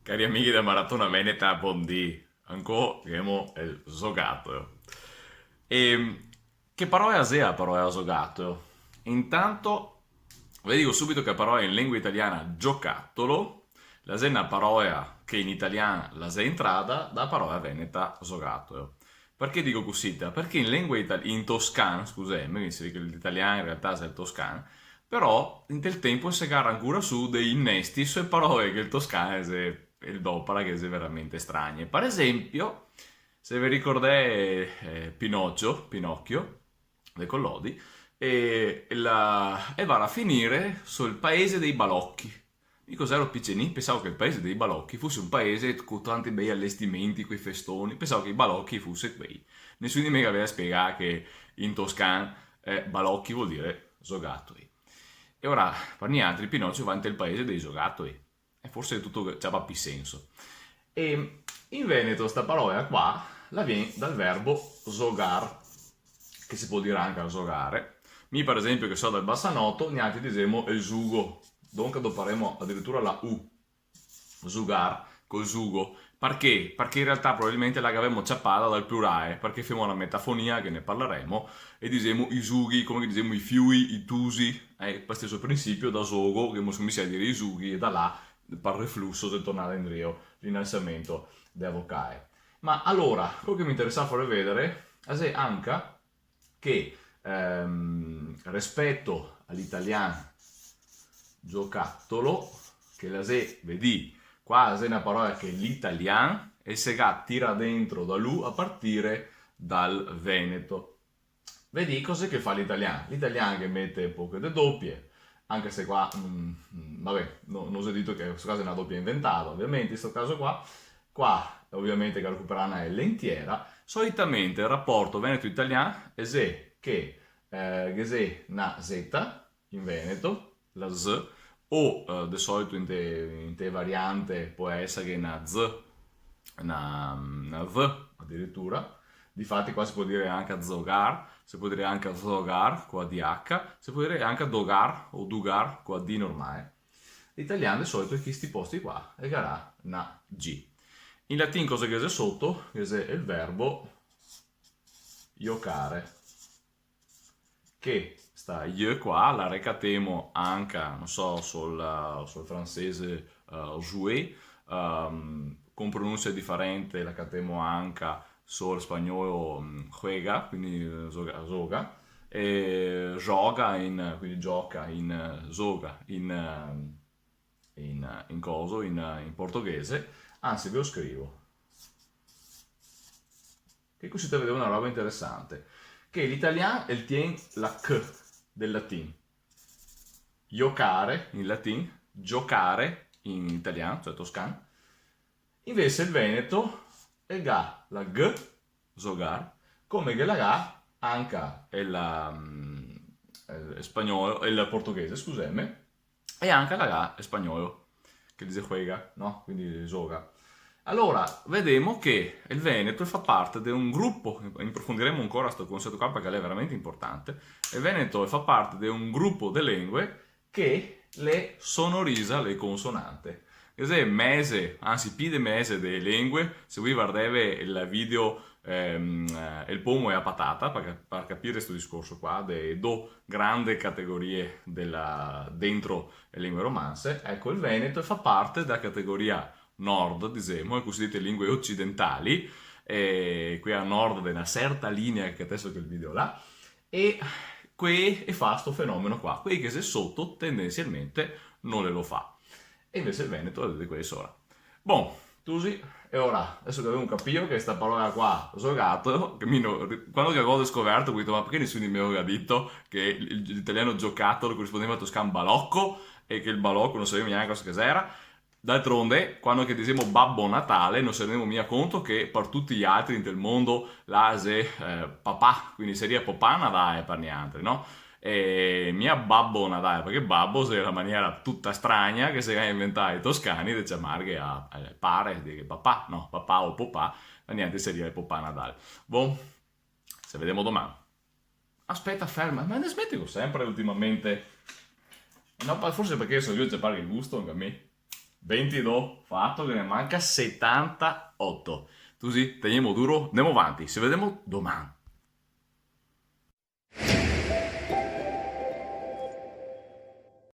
Cari amici da Maratona Veneta, buondì. Ancora abbiamo il Zogato. E che parola è la parola Zogato? Intanto, vi dico subito che la parola in lingua italiana giocattolo, la è una parola che in italiano la è entrata da parola veneta Zogato. Perché dico così? Perché in lingua italiana, in toscano, scusami, si dice che l'italiano in realtà è il toscano, però in del tempo si gara ancora su dei innesti su parole che il toscano è il dopara che è veramente strane. Per esempio, se vi ricordate Pinocchio, dei Collodi, e va a finire sul paese dei balocchi. Io cos'ero piccinì? Pensavo che il paese dei balocchi fosse un paese con tanti bei allestimenti, quei festoni. Pensavo che i balocchi fosse quei. Nessuno di me aveva spiegato che in toscano balocchi vuol dire zogatoi. E ora, per gli altri, Pinocchio va nel paese dei giocattoli. E forse tutto c'ha più senso. E in Veneto sta parola qua la viene dal verbo zogar, che si può dire anche zogare. Mi per esempio che so dal bassanoto, gli altri diciamo il zugo. Dunque doparemo addirittura la U. Zugar, col zugo. Perché? Perché in realtà probabilmente la avevamo ciappata dal plurale, perché facciamo una metafonia che ne parleremo e diciamo i sughi, come diciamo i fiui, i tusi, per stesso principio da zogo, che si comincia a dire i sughi e da là per reflusso del tornare in rio, l'innalzamento dei vocali. Ma allora, quello che mi interessava fare vedere è anche che rispetto all'italiano giocattolo, che la se vedi qua è una parola che è l'italiano e se tira dentro da lui a partire dal Veneto. Vedi cos'è che fa l'italiano? L'italiano che mette poche de doppie, anche se qua, vabbè, non si è detto che in questo caso è una doppia inventata, ovviamente in questo caso qua ovviamente che recuperare una L intera, solitamente il rapporto Veneto-italiano è se che è una Z in Veneto, la Z, o di solito in te variante può essere che una Z, una V addirittura. Difatti qua si può dire anche zogar, si può dire anche zogar con ADH, si può dire anche dogar o dugar con AD normale. L'italiano di solito in questi posti qua è gara una G. In latino cosa che c'è sotto? Che è il verbo giocare, che sta io qua, la recatemo anche, non so, sul francese jouer, con pronuncia differente la catemo anche sul spagnolo juega, quindi zoga, e gioca quindi gioca in zoga, in coso, in portoghese, anzi ve lo scrivo, che così te vedevo una roba interessante, che l'italiano tiene la K del latino, giocare in latino, giocare in italiano, cioè toscano, invece il veneto è la G, zogar, come che la G anche il spagnolo, il portoghese, scusami, e anche la G è spagnolo, che dice juega, no? Quindi gioca. Allora, vediamo che il Veneto fa parte di un gruppo, approfondiremo ancora questo concetto qua perché è veramente importante, il Veneto fa parte di un gruppo di lingue che le sonorisa le consonanti. Questo è mese, anzi più di mese delle lingue, se voi guardate il video il pomo e la patata, per capire questo discorso qua, delle due grandi categorie dentro le lingue romanze, ecco il Veneto fa parte della categoria nord, diciamo, le cosiddette lingue occidentali, qui a nord di una certa linea che adesso che il video là, e qui fa questo fenomeno qua, qui che se sotto tendenzialmente non le lo fa, e invece il Veneto è di questo ora. Bon, Tusi, e ora, adesso che avevo capito che questa parola qua, giocato, che quando che avevo scoperto, ho detto, ma perché nessuno di me aveva detto che l'italiano giocattolo corrispondeva al toscano balocco e che il balocco non sapeva neanche cosa che era? D'altronde, quando che diciamo Babbo Natale, non se ne rendiamo mica conto che per tutti gli altri del mondo là è papà, quindi seria papà Natale per gli altri, no? E mia Babbo Natale, perché Babbo è la maniera tutta strana che si è inventata i toscani di chiamare a pare di papà, no, papà o papà, ma niente seria il papà Natale. Boh, se vediamo domani. Aspetta, ferma, ma ne smetto sempre ultimamente. No, forse perché sono io che parlo il gusto, anche a me. 22, fatto che ne manca 78. Così, teniamo duro, andiamo avanti, ci vediamo domani.